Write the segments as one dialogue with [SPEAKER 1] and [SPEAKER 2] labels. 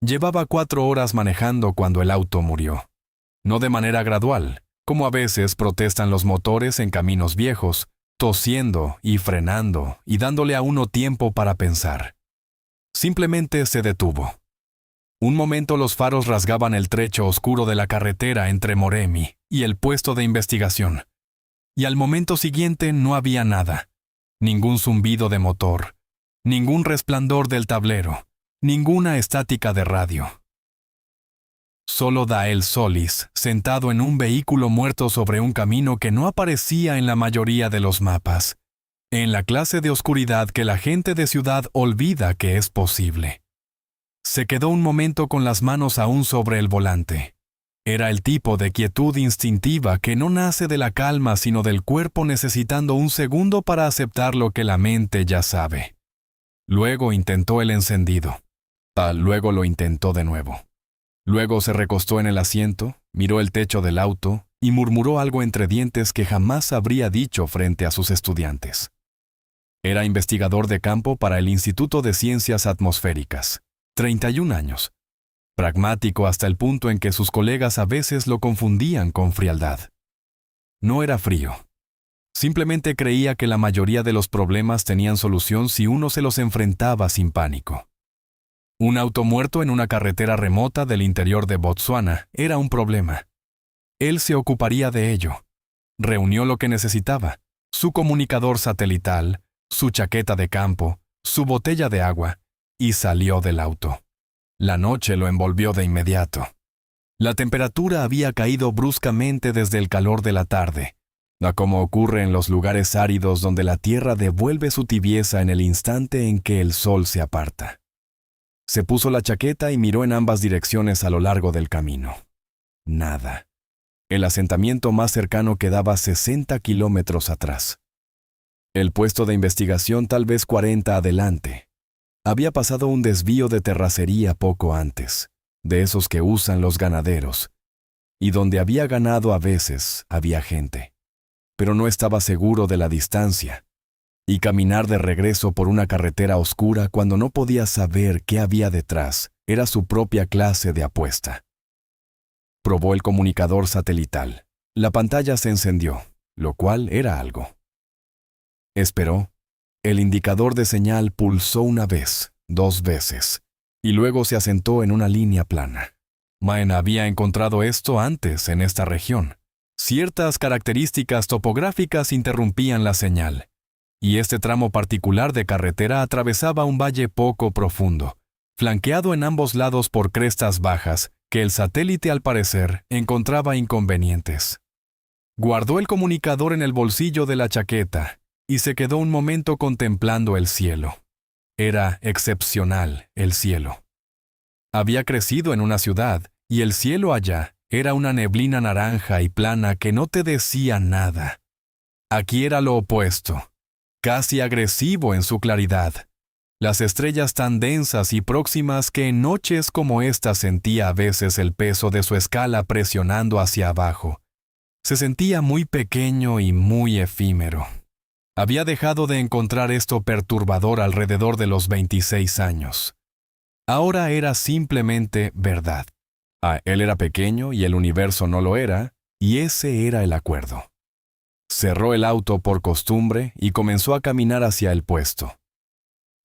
[SPEAKER 1] Llevaba 4 horas manejando cuando el auto murió. No de manera gradual, como a veces protestan los motores en caminos viejos, tosiendo y frenando y dándole a uno tiempo para pensar. Simplemente se detuvo. Un momento los faros rasgaban el trecho oscuro de la carretera entre Moremi y el puesto de investigación. Y al momento siguiente no había nada. Ningún zumbido de motor, ningún resplandor del tablero, ninguna estática de radio. Solo Dael Solis, sentado en un vehículo muerto sobre un camino que no aparecía en la mayoría de los mapas, en la clase de oscuridad que la gente de ciudad olvida que es posible. Se quedó un momento con las manos aún sobre el volante. Era el tipo de quietud instintiva que no nace de la calma sino del cuerpo necesitando un segundo para aceptar lo que la mente ya sabe. Luego intentó el encendido. Luego lo intentó de nuevo. Luego se recostó en el asiento, miró el techo del auto y murmuró algo entre dientes que jamás habría dicho frente a sus estudiantes. Era investigador de campo para el Instituto de Ciencias Atmosféricas, 31 años. Pragmático hasta el punto en que sus colegas a veces lo confundían con frialdad. No era frío. Simplemente creía que la mayoría de los problemas tenían solución si uno se los enfrentaba sin pánico. Un auto muerto en una carretera remota del interior de Botsuana era un problema. Él se ocuparía de ello. Reunió lo que necesitaba: su comunicador satelital, su chaqueta de campo, su botella de agua, y salió del auto. La noche lo envolvió de inmediato. La temperatura había caído bruscamente desde el calor de la tarde, como ocurre en los lugares áridos donde la tierra devuelve su tibieza en el instante en que el sol se aparta. Se puso la chaqueta y miró en ambas direcciones a lo largo del camino. Nada. El asentamiento más cercano quedaba 60 kilómetros atrás. El puesto de investigación tal vez 40 adelante. Había pasado un desvío de terracería poco antes, de esos que usan los ganaderos, y donde había ganado a veces había gente. Pero no estaba seguro de la distancia, y caminar de regreso por una carretera oscura cuando no podía saber qué había detrás era su propia clase de apuesta. Probó el comunicador satelital. La pantalla se encendió, lo cual era algo. Esperó. El indicador de señal pulsó una vez, 2 veces, y luego se asentó en una línea plana. Maen había encontrado esto antes en esta región. Ciertas características topográficas interrumpían la señal, y este tramo particular de carretera atravesaba un valle poco profundo, flanqueado en ambos lados por crestas bajas que el satélite al parecer encontraba inconvenientes. Guardó el comunicador en el bolsillo de la chaqueta y se quedó un momento contemplando el cielo. Era excepcional el cielo. Había crecido en una ciudad y el cielo allá era una neblina naranja y plana que no te decía nada. Aquí era lo opuesto, casi agresivo en su claridad. Las estrellas tan densas y próximas que en noches como esta sentía a veces el peso de su escala presionando hacia abajo. Se sentía muy pequeño y muy efímero. Había dejado de encontrar esto perturbador alrededor de los 26 años. Ahora era simplemente verdad. Él era pequeño y el universo no lo era, y ese era el acuerdo. Cerró el auto por costumbre y comenzó a caminar hacia el puesto.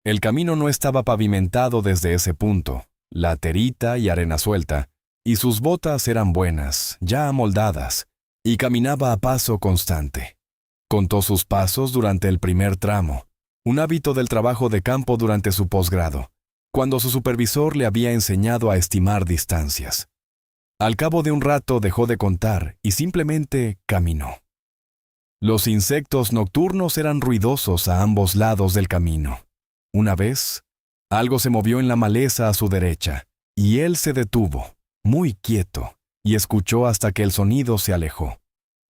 [SPEAKER 1] El camino no estaba pavimentado desde ese punto, laterita y arena suelta, y sus botas eran buenas, ya amoldadas, y caminaba a paso constante. Contó sus pasos durante el primer tramo, un hábito del trabajo de campo durante su posgrado, cuando su supervisor le había enseñado a estimar distancias. Al cabo de un rato dejó de contar y simplemente caminó. Los insectos nocturnos eran ruidosos a ambos lados del camino. Una vez, algo se movió en la maleza a su derecha, y él se detuvo, muy quieto, y escuchó hasta que el sonido se alejó.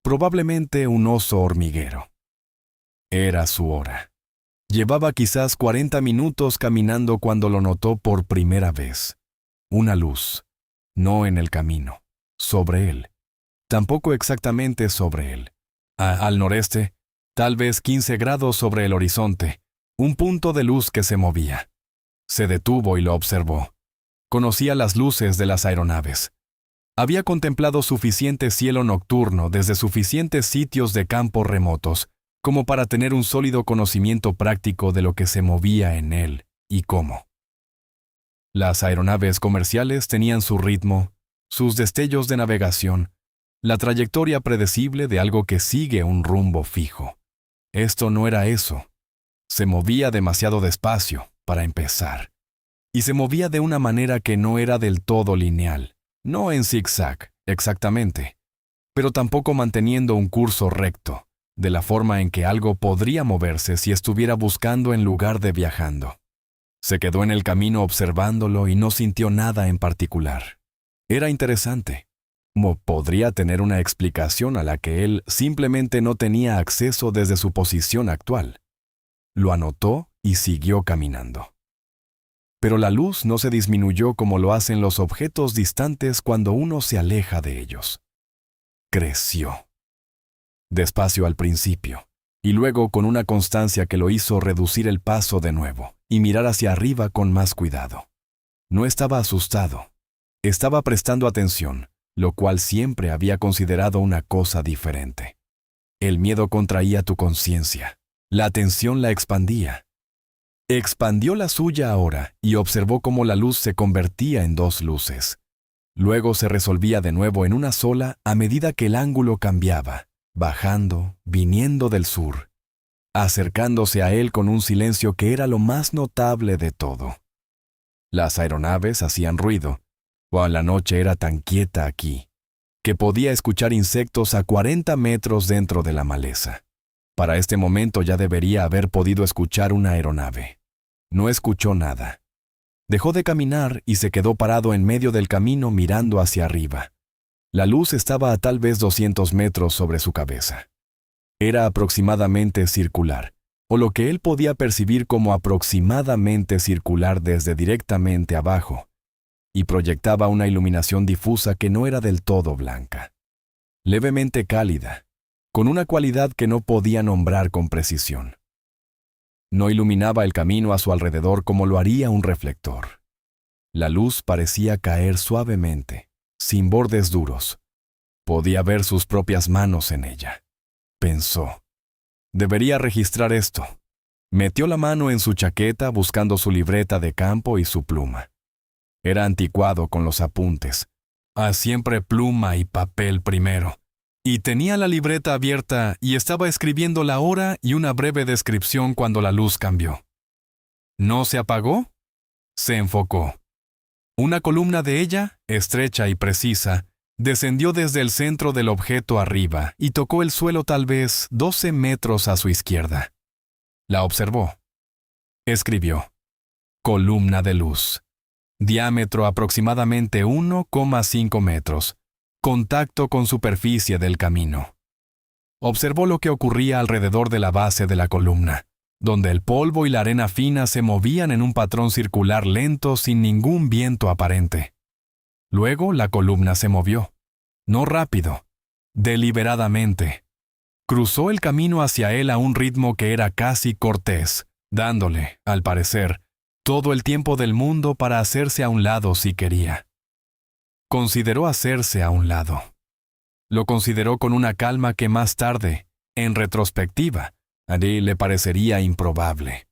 [SPEAKER 1] Probablemente un oso hormiguero. Era su hora. Llevaba quizás 40 minutos caminando cuando lo notó por primera vez. Una luz, no en el camino, sobre él. Tampoco exactamente sobre él. Al noreste, tal vez 15 grados sobre el horizonte, un punto de luz que se movía. Se detuvo y lo observó. Conocía las luces de las aeronaves. Había contemplado suficiente cielo nocturno desde suficientes sitios de campo remotos como para tener un sólido conocimiento práctico de lo que se movía en él y cómo. Las aeronaves comerciales tenían su ritmo, sus destellos de navegación, la trayectoria predecible de algo que sigue un rumbo fijo. Esto no era eso. Se movía demasiado despacio, para empezar. Y se movía de una manera que no era del todo lineal, no en zigzag, exactamente, pero tampoco manteniendo un curso recto, de la forma en que algo podría moverse si estuviera buscando en lugar de viajando. Se quedó en el camino observándolo y no sintió nada en particular. Era interesante. Podría tener una explicación a la que él simplemente no tenía acceso desde su posición actual. Lo anotó y siguió caminando. Pero la luz no se disminuyó como lo hacen los objetos distantes cuando uno se aleja de ellos. Creció. Despacio al principio, y luego con una constancia que lo hizo reducir el paso de nuevo y mirar hacia arriba con más cuidado. No estaba asustado. Estaba prestando atención, lo cual siempre había considerado una cosa diferente. El miedo contraía tu conciencia. La atención la expandía. Expandió la suya ahora y observó cómo la luz se convertía en dos luces. Luego se resolvía de nuevo en una sola a medida que el ángulo cambiaba, bajando, viniendo del sur, acercándose a él con un silencio que era lo más notable de todo. Las aeronaves hacían ruido, o la noche era tan quieta aquí, que podía escuchar insectos a 40 metros dentro de la maleza. Para este momento ya debería haber podido escuchar una aeronave. No escuchó nada. Dejó de caminar y se quedó parado en medio del camino mirando hacia arriba. La luz estaba a tal vez 200 metros sobre su cabeza. Era aproximadamente circular, o lo que él podía percibir como aproximadamente circular desde directamente abajo, y proyectaba una iluminación difusa que no era del todo blanca. Levemente cálida, con una cualidad que no podía nombrar con precisión. No iluminaba el camino a su alrededor como lo haría un reflector. La luz parecía caer suavemente, sin bordes duros. Podía ver sus propias manos en ella. Pensó, debería registrar esto. Metió la mano en su chaqueta buscando su libreta de campo y su pluma. Era anticuado con los apuntes. Siempre pluma y papel primero. Y tenía la libreta abierta y estaba escribiendo la hora y una breve descripción cuando la luz cambió. ¿No se apagó? Se enfocó. Una columna de ella, estrecha y precisa, descendió desde el centro del objeto arriba y tocó el suelo tal vez 12 metros a su izquierda. La observó. Escribió: columna de luz. Diámetro aproximadamente 1,5 metros. Contacto con superficie del camino. Observó lo que ocurría alrededor de la base de la columna, donde el polvo y la arena fina se movían en un patrón circular lento sin ningún viento aparente. Luego la columna se movió. No rápido, deliberadamente. Cruzó el camino hacia él a un ritmo que era casi cortés, dándole, al parecer, todo el tiempo del mundo para hacerse a un lado si quería. Consideró hacerse a un lado. Lo consideró con una calma que más tarde, en retrospectiva, a él le parecería improbable.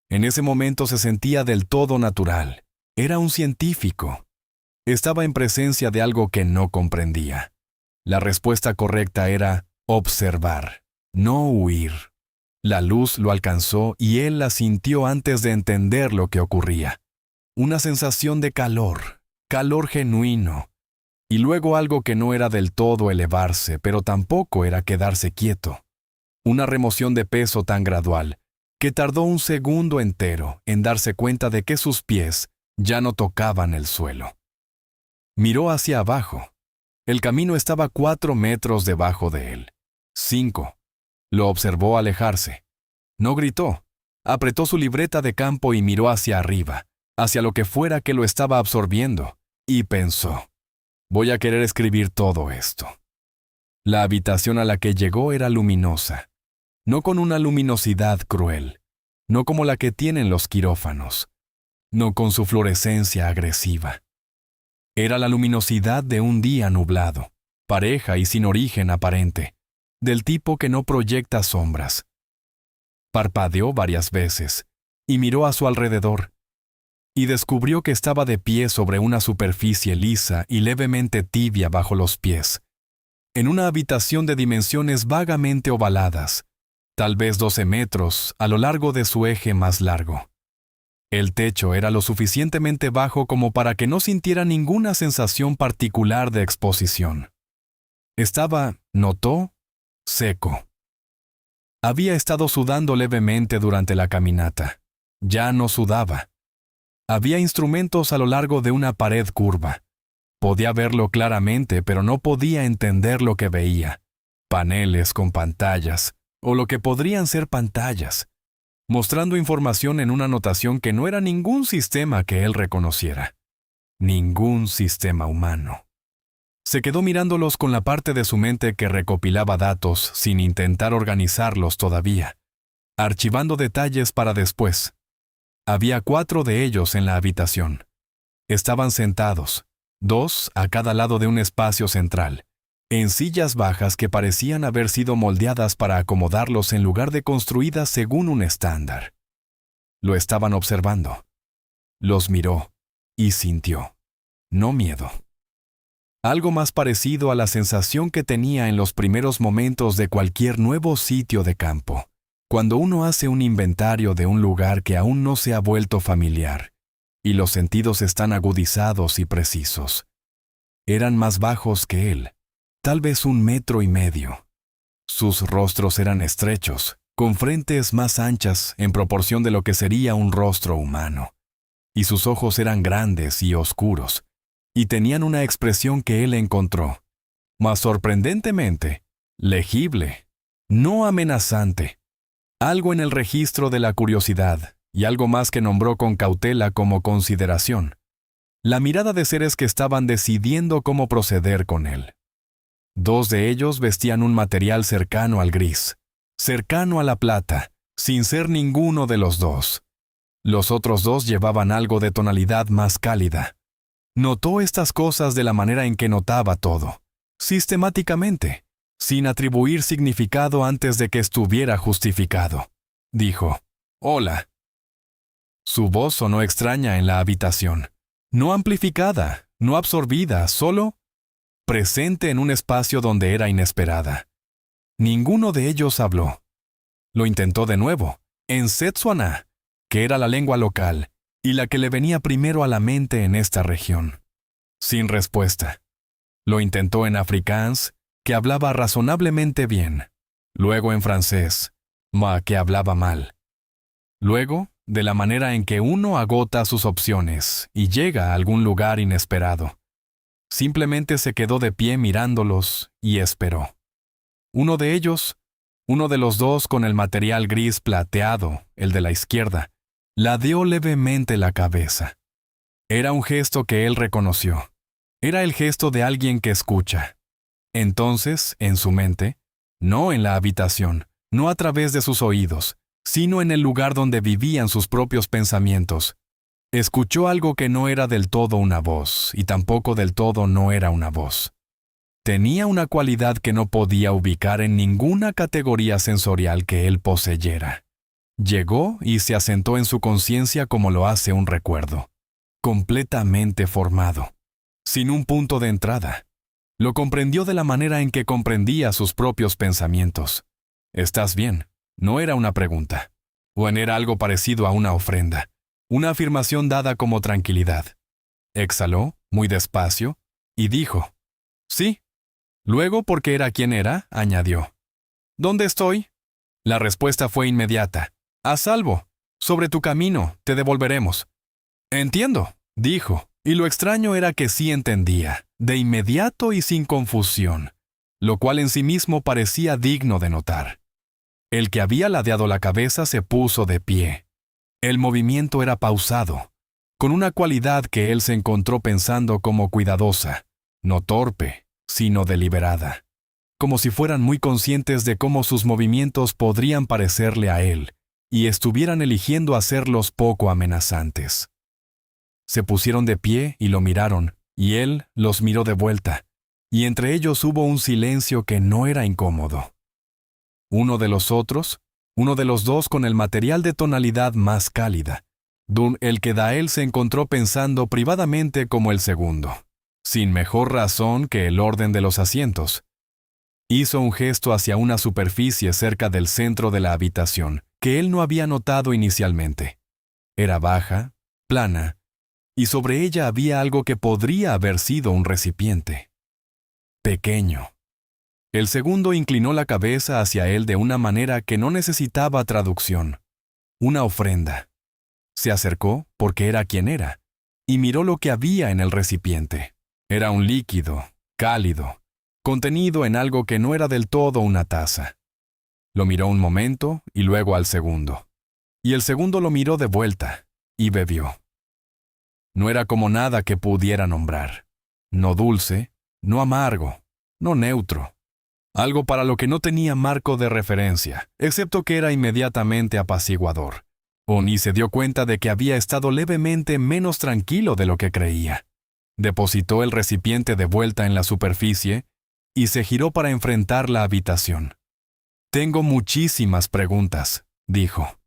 [SPEAKER 1] En ese momento se sentía del todo natural. Era un científico. Estaba en presencia de algo que no comprendía. La respuesta correcta era observar, no huir. La luz lo alcanzó y él la sintió antes de entender lo que ocurría. Una sensación de calor genuino. Y luego algo que no era del todo elevarse, pero tampoco era quedarse quieto. Una remoción de peso tan gradual, que tardó un segundo entero en darse cuenta de que sus pies ya no tocaban el suelo. Miró hacia abajo. El camino estaba 4 metros debajo de él. 5. Lo observó alejarse. No gritó. Apretó su libreta de campo y miró hacia arriba, hacia lo que fuera que lo estaba absorbiendo, y pensó: voy a querer escribir todo esto. La habitación a la que llegó era luminosa, no con una luminosidad cruel, no como la que tienen los quirófanos, no con su fluorescencia agresiva. Era la luminosidad de un día nublado, pareja y sin origen aparente, del tipo que no proyecta sombras. Parpadeó varias veces y miró a su alrededor, y descubrió que estaba de pie sobre una superficie lisa y levemente tibia bajo los pies, en una habitación de dimensiones vagamente ovaladas, tal vez 12 metros a lo largo de su eje más largo. El techo era lo suficientemente bajo como para que no sintiera ninguna sensación particular de exposición. Estaba, notó, seco. Había estado sudando levemente durante la caminata. Ya no sudaba. Había instrumentos a lo largo de una pared curva. Podía verlo claramente, pero no podía entender lo que veía. Paneles con pantallas, o lo que podrían ser pantallas, mostrando información en una notación que no era ningún sistema que él reconociera. Ningún sistema humano. Se quedó mirándolos con la parte de su mente que recopilaba datos sin intentar organizarlos todavía, archivando detalles para después. Había 4 de ellos en la habitación. Estaban sentados, 2 a cada lado de un espacio central, en sillas bajas que parecían haber sido moldeadas para acomodarlos en lugar de construidas según un estándar. Lo estaban observando. Los miró y sintió, no miedo. Algo más parecido a la sensación que tenía en los primeros momentos de cualquier nuevo sitio de campo, cuando uno hace un inventario de un lugar que aún no se ha vuelto familiar, y los sentidos están agudizados y precisos. Eran más bajos que él, tal vez 1,5 metros. Sus rostros eran estrechos, con frentes más anchas en proporción de lo que sería un rostro humano, y sus ojos eran grandes y oscuros, y tenían una expresión que él encontró, más sorprendentemente, legible, no amenazante, algo en el registro de la curiosidad, y algo más que nombró con cautela como consideración, la mirada de seres que estaban decidiendo cómo proceder con él. 2 de ellos vestían un material cercano al gris, cercano a la plata, sin ser ninguno de los 2. Los otros 2 llevaban algo de tonalidad más cálida. Notó estas cosas de la manera en que notaba todo, sistemáticamente, sin atribuir significado antes de que estuviera justificado. Dijo, «Hola». Su voz sonó extraña en la habitación, no amplificada, no absorbida, solo presente en un espacio donde era inesperada. Ninguno de ellos habló. Lo intentó de nuevo, en Setsuana, que era la lengua local, y la que le venía primero a la mente en esta región. Sin respuesta. Lo intentó en afrikáans, que hablaba razonablemente bien. Luego en francés, que hablaba mal. Luego, de la manera en que uno agota sus opciones y llega a algún lugar inesperado. Simplemente se quedó de pie mirándolos y esperó. Uno de ellos, uno de los 2 con el material gris plateado, el de la izquierda, ladeó levemente la cabeza. Era un gesto que él reconoció. Era el gesto de alguien que escucha. Entonces, en su mente, no en la habitación, no a través de sus oídos, sino en el lugar donde vivían sus propios pensamientos, escuchó algo que no era del todo una voz, y tampoco del todo no era una voz. Tenía una cualidad que no podía ubicar en ninguna categoría sensorial que él poseyera. Llegó y se asentó en su conciencia como lo hace un recuerdo, completamente formado, sin un punto de entrada. Lo comprendió de la manera en que comprendía sus propios pensamientos. «¿Estás bien?», no era una pregunta. O era algo parecido a una ofrenda, una afirmación dada como tranquilidad. Exhaló, muy despacio, y dijo, «Sí». Luego, porque era quien era, añadió, «¿Dónde estoy?». La respuesta fue inmediata, «A salvo. Sobre tu camino, te devolveremos». «Entiendo», dijo, y lo extraño era que sí entendía, de inmediato y sin confusión, lo cual en sí mismo parecía digno de notar. El que había ladeado la cabeza se puso de pie. El movimiento era pausado, con una cualidad que él se encontró pensando como cuidadosa, no torpe, sino deliberada, como si fueran muy conscientes de cómo sus movimientos podrían parecerle a él, y estuvieran eligiendo hacerlos poco amenazantes. Se pusieron de pie y lo miraron, y él los miró de vuelta, y entre ellos hubo un silencio que no era incómodo. Uno de los dos con el material de tonalidad más cálida. El que Dael se encontró pensando privadamente como el segundo, sin mejor razón que el orden de los asientos. Hizo un gesto hacia una superficie cerca del centro de la habitación, que él no había notado inicialmente. Era baja, plana, y sobre ella había algo que podría haber sido un recipiente. Pequeño. El segundo inclinó la cabeza hacia él de una manera que no necesitaba traducción. Una ofrenda. Se acercó, porque era quien era, y miró lo que había en el recipiente. Era un líquido, cálido, contenido en algo que no era del todo una taza. Lo miró un momento y luego al segundo. Y el segundo lo miró de vuelta, y bebió. No era como nada que pudiera nombrar. No dulce, no amargo, no neutro. Algo para lo que no tenía marco de referencia, excepto que era inmediatamente apaciguador. Oni se dio cuenta de que había estado levemente menos tranquilo de lo que creía. Depositó el recipiente de vuelta en la superficie y se giró para enfrentar la habitación. «Tengo muchísimas preguntas», dijo.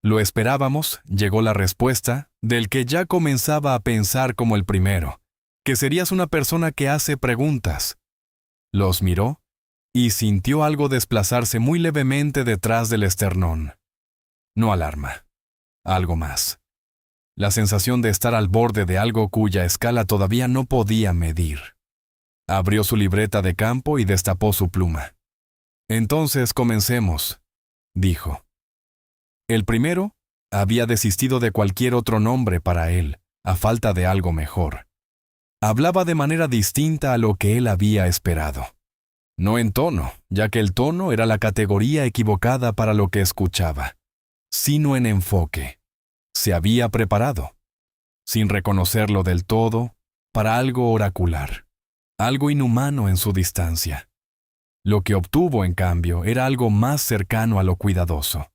[SPEAKER 1] Lo esperábamos, llegó la respuesta, del que ya comenzaba a pensar como el primero, que serías una persona que hace preguntas. Los miró y sintió algo desplazarse muy levemente detrás del esternón. No alarma. Algo más. La sensación de estar al borde de algo cuya escala todavía no podía medir. Abrió su libreta de campo y destapó su pluma. «Entonces comencemos», dijo. El primero había desistido de cualquier otro nombre para él, a falta de algo mejor. Hablaba de manera distinta a lo que él había esperado. No en tono, ya que el tono era la categoría equivocada para lo que escuchaba, sino en enfoque. Se había preparado, sin reconocerlo del todo, para algo oracular, algo inhumano en su distancia. Lo que obtuvo, en cambio, era algo más cercano a lo cuidadoso.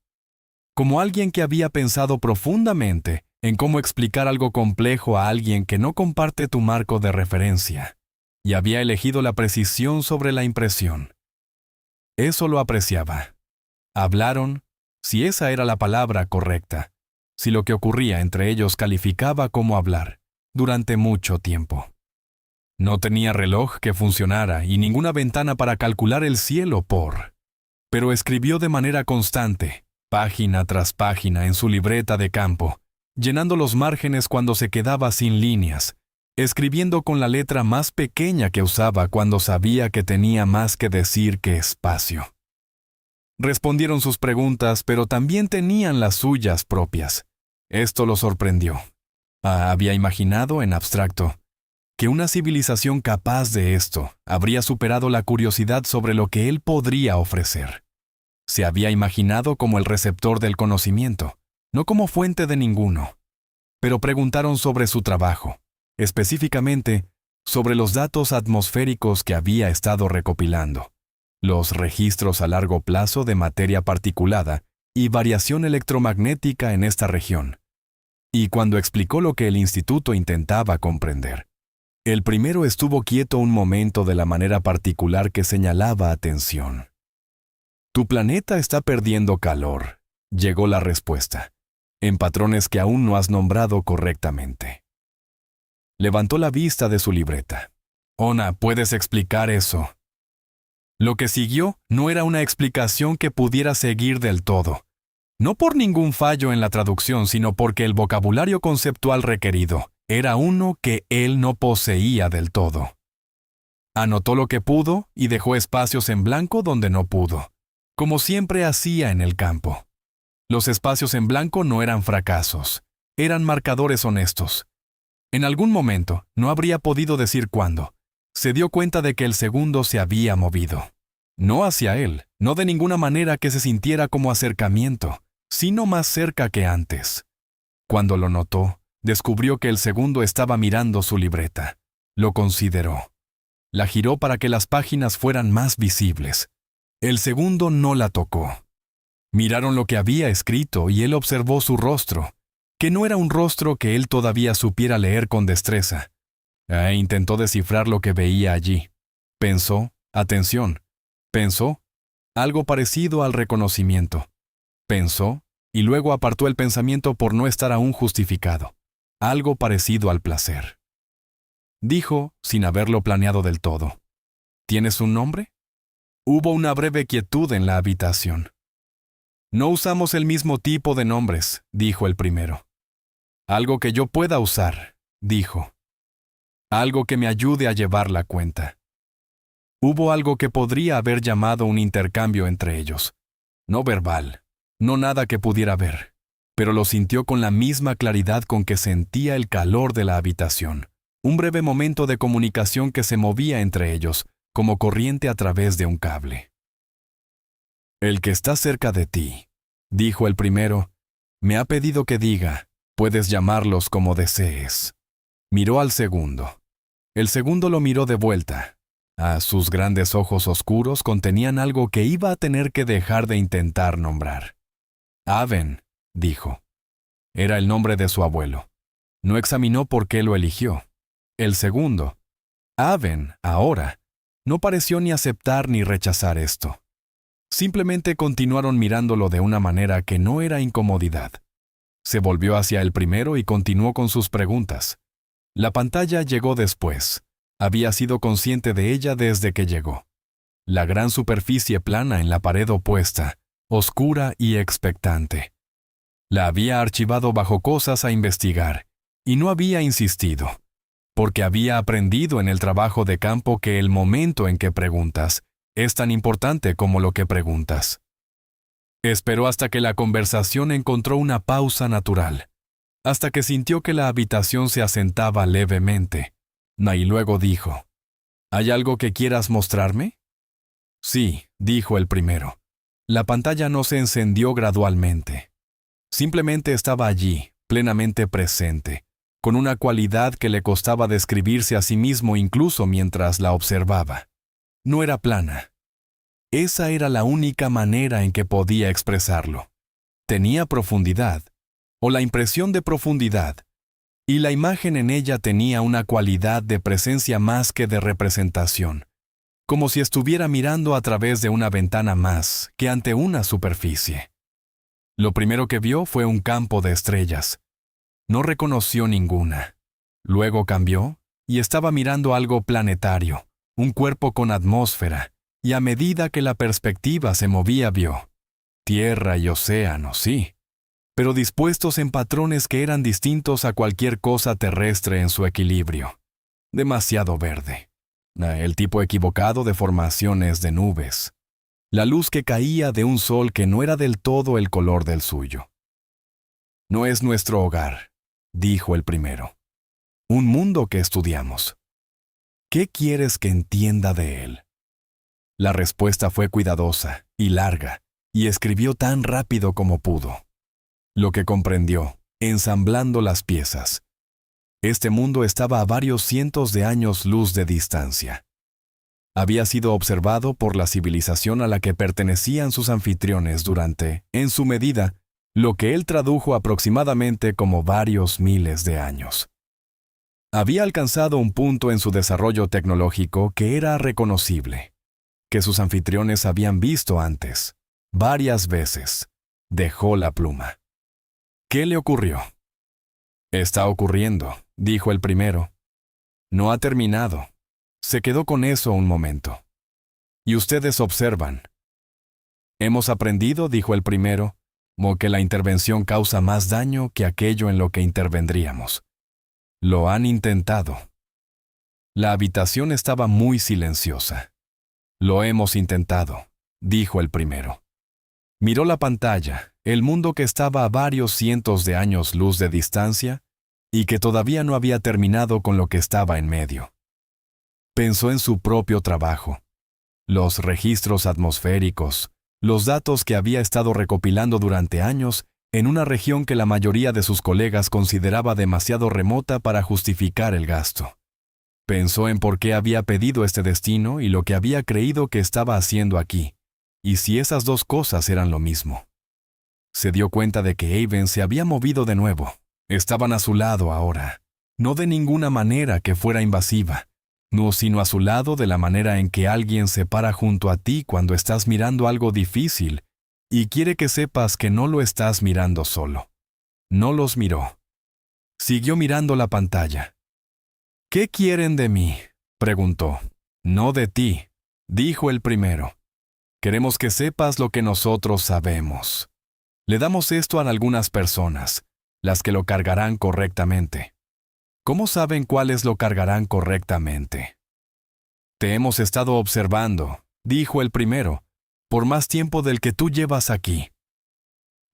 [SPEAKER 1] Como alguien que había pensado profundamente en cómo explicar algo complejo a alguien que no comparte tu marco de referencia, y había elegido la precisión sobre la impresión. Eso lo apreciaba. Hablaron, si esa era la palabra correcta, si lo que ocurría entre ellos calificaba como hablar, durante mucho tiempo. No tenía reloj que funcionara y ninguna ventana para calcular el cielo pero escribió de manera constante, página tras página en su libreta de campo, llenando los márgenes cuando se quedaba sin líneas, escribiendo con la letra más pequeña que usaba cuando sabía que tenía más que decir que espacio. Respondieron sus preguntas, pero también tenían las suyas propias. Esto lo sorprendió. Había imaginado, en abstracto, que una civilización capaz de esto habría superado la curiosidad sobre lo que él podría ofrecer. Se había imaginado como el receptor del conocimiento, no como fuente de ninguno. Pero preguntaron sobre su trabajo, específicamente sobre los datos atmosféricos que había estado recopilando, los registros a largo plazo de materia particulada y variación electromagnética en esta región. Y cuando explicó lo que el instituto intentaba comprender, el primero estuvo quieto un momento de la manera particular que señalaba atención. «Tu planeta está perdiendo calor», llegó la respuesta, en patrones que aún no has nombrado correctamente. Levantó la vista de su libreta. «Ona, ¿puedes explicar eso?» Lo que siguió no era una explicación que pudiera seguir del todo. No por ningún fallo en la traducción, sino porque el vocabulario conceptual requerido era uno que él no poseía del todo. Anotó lo que pudo y dejó espacios en blanco donde no pudo, como siempre hacía en el campo. Los espacios en blanco no eran fracasos, eran marcadores honestos. En algún momento, no habría podido decir cuándo, se dio cuenta de que el segundo se había movido. No hacia él, no de ninguna manera que se sintiera como acercamiento, sino más cerca que antes. Cuando lo notó, descubrió que el segundo estaba mirando su libreta. Lo consideró. La giró para que las páginas fueran más visibles. El segundo no la tocó. Miraron lo que había escrito y él observó su rostro, que no era un rostro que él todavía supiera leer con destreza, Intentó descifrar lo que veía allí. Pensó, atención, pensó, algo parecido al reconocimiento. Pensó, y luego apartó el pensamiento por no estar aún justificado. Algo parecido al placer. Dijo, sin haberlo planeado del todo: ¿Tienes un nombre? Hubo una breve quietud en la habitación. No usamos el mismo tipo de nombres, dijo el primero. Algo que yo pueda usar, dijo. Algo que me ayude a llevar la cuenta. Hubo algo que podría haber llamado un intercambio entre ellos. No verbal, no nada que pudiera ver, pero lo sintió con la misma claridad con que sentía el calor de la habitación. Un breve momento de comunicación que se movía entre ellos, como corriente a través de un cable. El que está cerca de ti, dijo el primero, me ha pedido que diga, puedes llamarlos como desees. Miró al segundo. El segundo lo miró de vuelta. Sus grandes ojos oscuros contenían algo que iba a tener que dejar de intentar nombrar. Aven, dijo. Era el nombre de su abuelo. No examinó por qué lo eligió. El segundo, Aven, ahora, no pareció ni aceptar ni rechazar esto. Simplemente continuaron mirándolo de una manera que no era incomodidad. Se volvió hacia el primero y continuó con sus preguntas. La pantalla llegó después. Había sido consciente de ella desde que llegó. La gran superficie plana en la pared opuesta, oscura y expectante. La había archivado bajo cosas a investigar, y no había insistido, porque había aprendido en el trabajo de campo que el momento en que preguntas es tan importante como lo que preguntas. Esperó hasta que la conversación encontró una pausa natural, hasta que sintió que la habitación se asentaba levemente. Y luego dijo, ¿hay algo que quieras mostrarme? Sí, dijo el primero. La pantalla no se encendió gradualmente. Simplemente estaba allí, plenamente presente, con una cualidad que le costaba describirse a sí mismo incluso mientras la observaba. No era plana. Esa era la única manera en que podía expresarlo. Tenía profundidad, o la impresión de profundidad, y la imagen en ella tenía una cualidad de presencia más que de representación, como si estuviera mirando a través de una ventana más que ante una superficie. Lo primero que vio fue un campo de estrellas. No reconoció ninguna. Luego cambió y estaba mirando algo planetario, un cuerpo con atmósfera, y a medida que la perspectiva se movía vio tierra y océano, sí, pero dispuestos en patrones que eran distintos a cualquier cosa terrestre en su equilibrio. Demasiado verde. El tipo equivocado de formaciones de nubes. La luz que caía de un sol que no era del todo el color del suyo. No es nuestro hogar, dijo el primero. Un mundo que estudiamos. ¿Qué quieres que entienda de él? La respuesta fue cuidadosa y larga, y escribió tan rápido como pudo. Lo que comprendió, ensamblando las piezas. Este mundo estaba a varios cientos de años luz de distancia. Había sido observado por la civilización a la que pertenecían sus anfitriones durante, en su medida, lo que él tradujo aproximadamente como varios miles de años. Había alcanzado un punto en su desarrollo tecnológico que era reconocible, que sus anfitriones habían visto antes, varias veces. Dejó la pluma. ¿Qué le ocurrió? Está ocurriendo, dijo el primero. No ha terminado. Se quedó con eso un momento. Y ustedes observan. Hemos aprendido, dijo el primero, que la intervención causa más daño que aquello en lo que intervendríamos. Lo han intentado. La habitación estaba muy silenciosa. Lo hemos intentado, dijo el primero. Miró la pantalla, el mundo que estaba a varios cientos de años luz de distancia y que todavía no había terminado con lo que estaba en medio. Pensó en su propio trabajo, los registros atmosféricos, los datos que había estado recopilando durante años en una región que la mayoría de sus colegas consideraba demasiado remota para justificar el gasto. Pensó en por qué había pedido este destino y lo que había creído que estaba haciendo aquí, y si esas dos cosas eran lo mismo. Se dio cuenta de que Aven se había movido de nuevo. Estaban a su lado ahora. no de ninguna manera que fuera invasiva, no sino a su lado de la manera en que alguien se para junto a ti cuando estás mirando algo difícil y quiere que sepas que no lo estás mirando solo. No los miró. Siguió mirando la pantalla. «¿Qué quieren de mí?», preguntó. «No de ti», dijo el primero. «Queremos que sepas lo que nosotros sabemos. Le damos esto a algunas personas, las que lo cargarán correctamente. ¿Cómo saben cuáles lo cargarán correctamente?» «Te hemos estado observando», dijo el primero, «por más tiempo del que tú llevas aquí».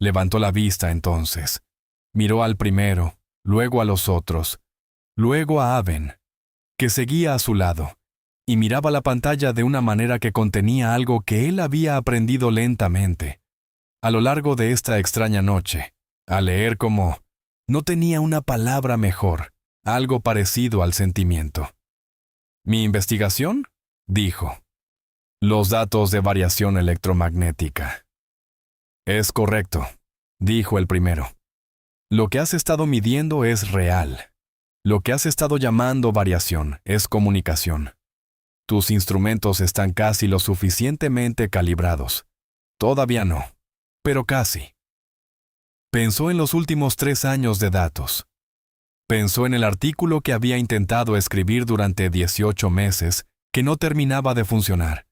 [SPEAKER 1] Levantó la vista entonces. Miró al primero, luego a los otros, luego a Aben, que seguía a su lado, y miraba la pantalla de una manera que contenía algo que él había aprendido lentamente, a lo largo de esta extraña noche, a leer como no tenía una palabra mejor, algo parecido al sentimiento. «¿Mi investigación?», dijo. «Los datos de variación electromagnética». «Es correcto», dijo el primero. «Lo que has estado midiendo es real. Lo que has estado llamando variación es comunicación. Tus instrumentos están casi lo suficientemente calibrados. Todavía no, pero casi». Pensó en los últimos 3 años de datos. Pensó en el artículo que había intentado escribir durante 18 meses, que no terminaba de funcionar.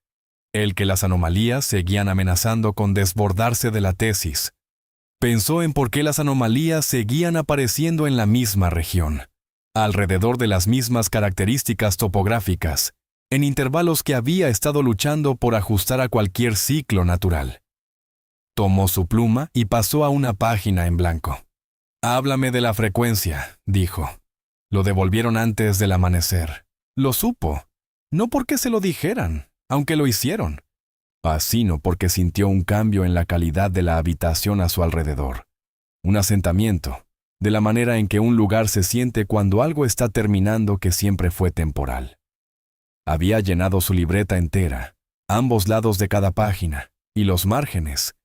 [SPEAKER 1] El que las anomalías seguían amenazando con desbordarse de la tesis. Pensó en por qué las anomalías seguían apareciendo en la misma región, alrededor de las mismas características topográficas, en intervalos que había estado luchando por ajustar a cualquier ciclo natural. Tomó su pluma y pasó a una página en blanco. «Háblame de la frecuencia», dijo. Lo devolvieron antes del amanecer. Lo supo, no porque se lo dijeran, aunque lo hicieron, sino porque sintió un cambio en la calidad de la habitación a su alrededor. Un asentamiento, de la manera en que un lugar se siente cuando algo está terminando que siempre fue temporal. Había llenado su libreta entera, ambos lados de cada página, y los márgenes,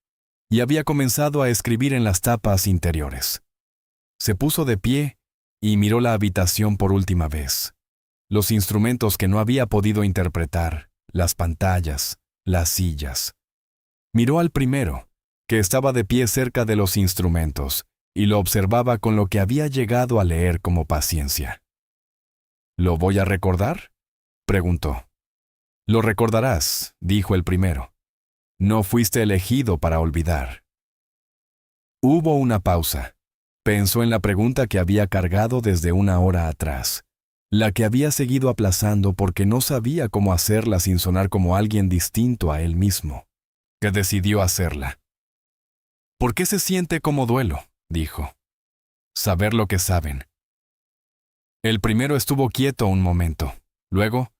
[SPEAKER 1] y había comenzado a escribir en las tapas interiores. Se puso de pie y miró la habitación por última vez. Los instrumentos que no había podido interpretar, las pantallas, las sillas. Miró al primero, que estaba de pie cerca de los instrumentos, y lo observaba con lo que había llegado a leer como paciencia. «¿Lo voy a recordar?», preguntó. «Lo recordarás», dijo el primero. «No fuiste elegido para olvidar». Hubo una pausa. Pensó en la pregunta que había cargado desde una hora atrás, la que había seguido aplazando porque no sabía cómo hacerla sin sonar como alguien distinto a él mismo, que decidió hacerla. «¿Por qué se siente como duelo?», dijo. «Saber lo que saben». El primero estuvo quieto un momento. Luego,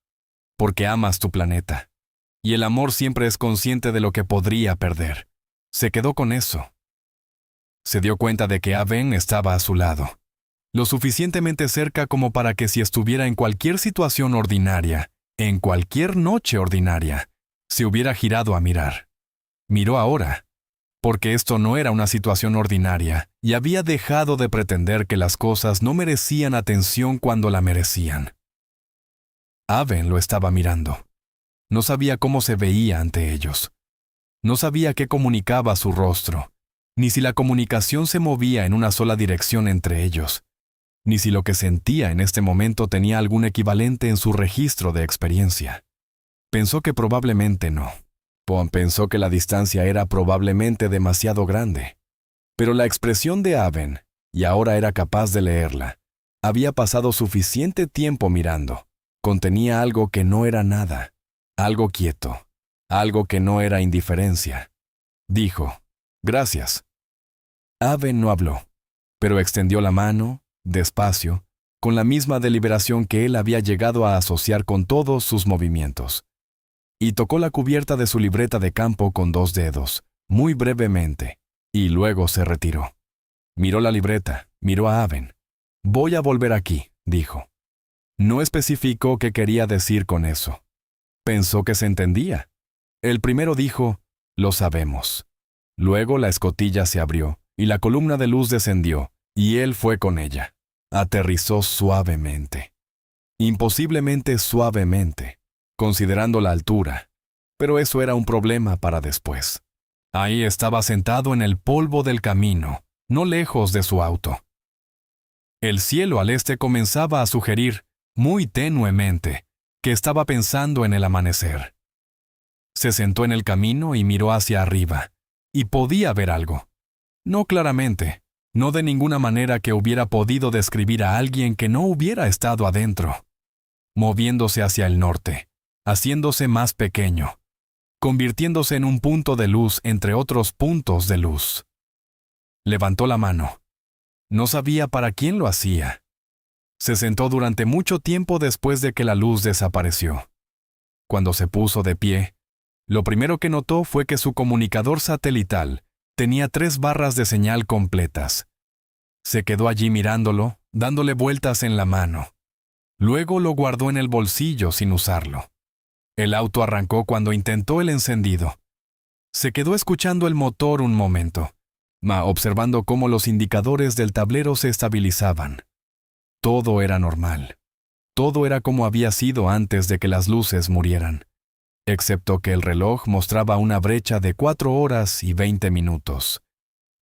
[SPEAKER 1] «porque amas tu planeta. Y el amor siempre es consciente de lo que podría perder». Se quedó con eso. Se dio cuenta de que Aben estaba a su lado, lo suficientemente cerca como para que si estuviera en cualquier situación ordinaria, en cualquier noche ordinaria, se hubiera girado a mirar. Miró ahora, porque esto no era una situación ordinaria, y había dejado de pretender que las cosas no merecían atención cuando la merecían. Aben lo estaba mirando. No sabía cómo se veía ante ellos. No sabía qué comunicaba su rostro, ni si la comunicación se movía en una sola dirección entre ellos, ni si lo que sentía en este momento tenía algún equivalente en su registro de experiencia. Pensó que probablemente no. Pensó que la distancia era probablemente demasiado grande. Pero la expresión de Aben, y ahora era capaz de leerla, había pasado suficiente tiempo mirando. Contenía algo que no era nada, algo quieto, algo que no era indiferencia. Dijo, «Gracias». Aben no habló, pero extendió la mano, despacio, con la misma deliberación que él había llegado a asociar con todos sus movimientos. Y tocó la cubierta de su libreta de campo con 2 dedos, muy brevemente, y luego se retiró. Miró la libreta, miró a Aben. «Voy a volver aquí», dijo. No especificó qué quería decir con eso. Pensó que se entendía. El primero dijo, «Lo sabemos». Luego la escotilla se abrió, y la columna de luz descendió, y él fue con ella. Aterrizó suavemente. Imposiblemente suavemente, considerando la altura, pero eso era un problema para después. Ahí estaba sentado en el polvo del camino, no lejos de su auto. El cielo al este comenzaba a sugerir, muy tenuemente, que estaba pensando en el amanecer. Se sentó en el camino y miró hacia arriba, y podía ver algo. No claramente, no de ninguna manera que hubiera podido describir a alguien que no hubiera estado adentro. Moviéndose hacia el norte, haciéndose más pequeño, convirtiéndose en un punto de luz entre otros puntos de luz. Levantó la mano. No sabía para quién lo hacía. Se sentó durante mucho tiempo después de que la luz desapareció. Cuando se puso de pie, lo primero que notó fue que su comunicador satelital tenía 3 barras de señal completas. Se quedó allí mirándolo, dándole vueltas en la mano. Luego lo guardó en el bolsillo sin usarlo. El auto arrancó cuando intentó el encendido. Se quedó escuchando el motor un momento, observando cómo los indicadores del tablero se estabilizaban. Todo era normal. Todo era como había sido antes de que las luces murieran, excepto que el reloj mostraba una brecha de 4 horas y 20 minutos,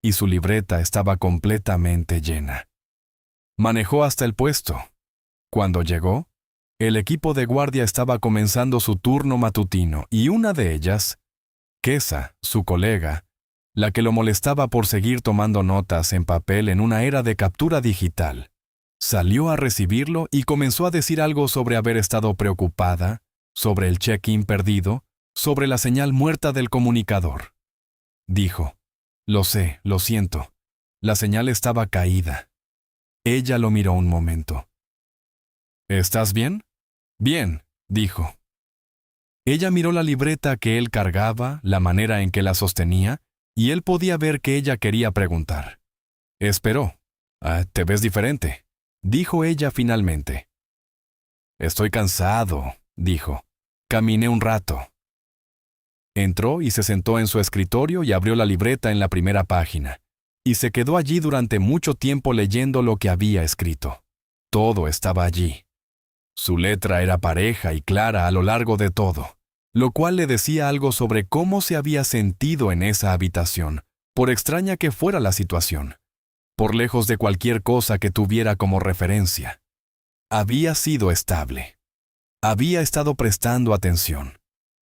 [SPEAKER 1] y su libreta estaba completamente llena. Manejó hasta el puesto. Cuando llegó, el equipo de guardia estaba comenzando su turno matutino y una de ellas, Kesa, su colega, la que lo molestaba por seguir tomando notas en papel en una era de captura digital, salió a recibirlo y comenzó a decir algo sobre haber estado preocupada, sobre el check-in perdido, sobre la señal muerta del comunicador. Dijo, «Lo sé, lo siento. La señal estaba caída». Ella lo miró un momento. «¿Estás bien?» «Bien», dijo. Ella miró la libreta que él cargaba, la manera en que la sostenía, y él podía ver que ella quería preguntar. Esperó. «Te ves diferente», dijo ella finalmente. «Estoy cansado», dijo. «Caminé un rato». Entró y se sentó en su escritorio y abrió la libreta en la primera página, y se quedó allí durante mucho tiempo leyendo lo que había escrito. Todo estaba allí. Su letra era pareja y clara a lo largo de todo, lo cual le decía algo sobre cómo se había sentido en esa habitación, por extraña que fuera la situación, por lejos de cualquier cosa que tuviera como referencia. Había sido estable. Había estado prestando atención.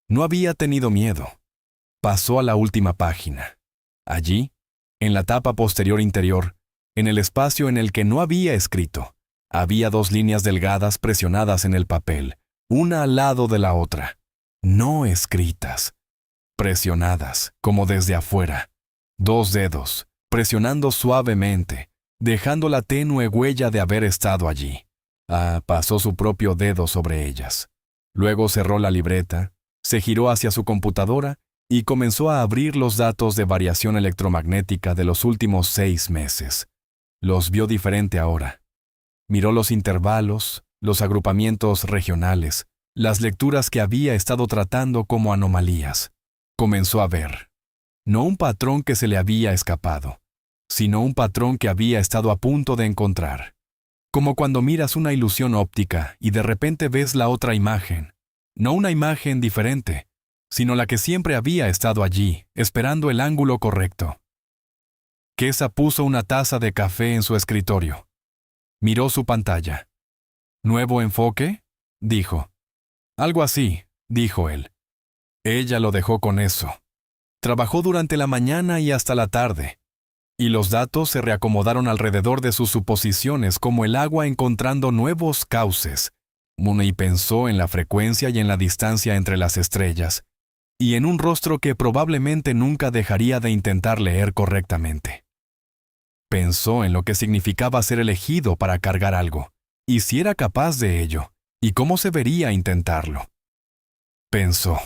[SPEAKER 1] No había tenido miedo. Pasó a la última página. Allí, en la tapa posterior interior, en el espacio en el que no había escrito, había 2 líneas delgadas presionadas en el papel, una al lado de la otra, no escritas, presionadas, como desde afuera. 2 dedos, presionando suavemente, dejando la tenue huella de haber estado allí. Pasó su propio dedo sobre ellas. Luego cerró la libreta, se giró hacia su computadora y comenzó a abrir los datos de variación electromagnética de los últimos 6 meses. Los vio diferente ahora. Miró los intervalos, los agrupamientos regionales, las lecturas que había estado tratando como anomalías. Comenzó a ver, no un patrón que se le había escapado, sino un patrón que había estado a punto de encontrar. Como cuando miras una ilusión óptica y de repente ves la otra imagen, no una imagen diferente, sino la que siempre había estado allí, esperando el ángulo correcto. Kesa puso una taza de café en su escritorio. Miró su pantalla. «¿Nuevo enfoque?», dijo. «Algo así», dijo él. Ella lo dejó con eso. Trabajó durante la mañana y hasta la tarde, y los datos se reacomodaron alrededor de sus suposiciones como el agua encontrando nuevos cauces. Y pensó en la frecuencia y en la distancia entre las estrellas, y en un rostro que probablemente nunca dejaría de intentar leer correctamente. Pensó en lo que significaba ser elegido para cargar algo, y si era capaz de ello, y cómo se vería intentarlo. Pensó.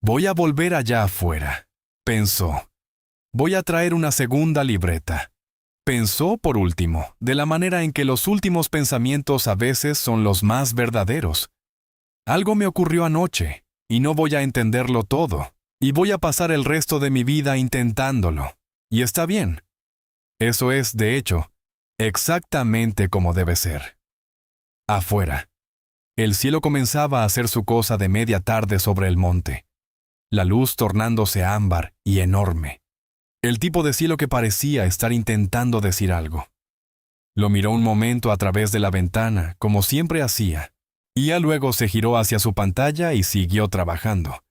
[SPEAKER 1] «Voy a volver allá afuera», pensó. «Voy a traer una segunda libreta». Pensó, por último, de la manera en que los últimos pensamientos a veces son los más verdaderos. «Algo me ocurrió anoche, y no voy a entenderlo todo, y voy a pasar el resto de mi vida intentándolo. Y está bien». Eso es, de hecho, exactamente como debe ser. Afuera, el cielo comenzaba a hacer su cosa de media tarde sobre el monte, la luz tornándose ámbar y enorme. El tipo de cielo que parecía estar intentando decir algo. Lo miró un momento a través de la ventana, como siempre hacía, y ya luego se giró hacia su pantalla y siguió trabajando.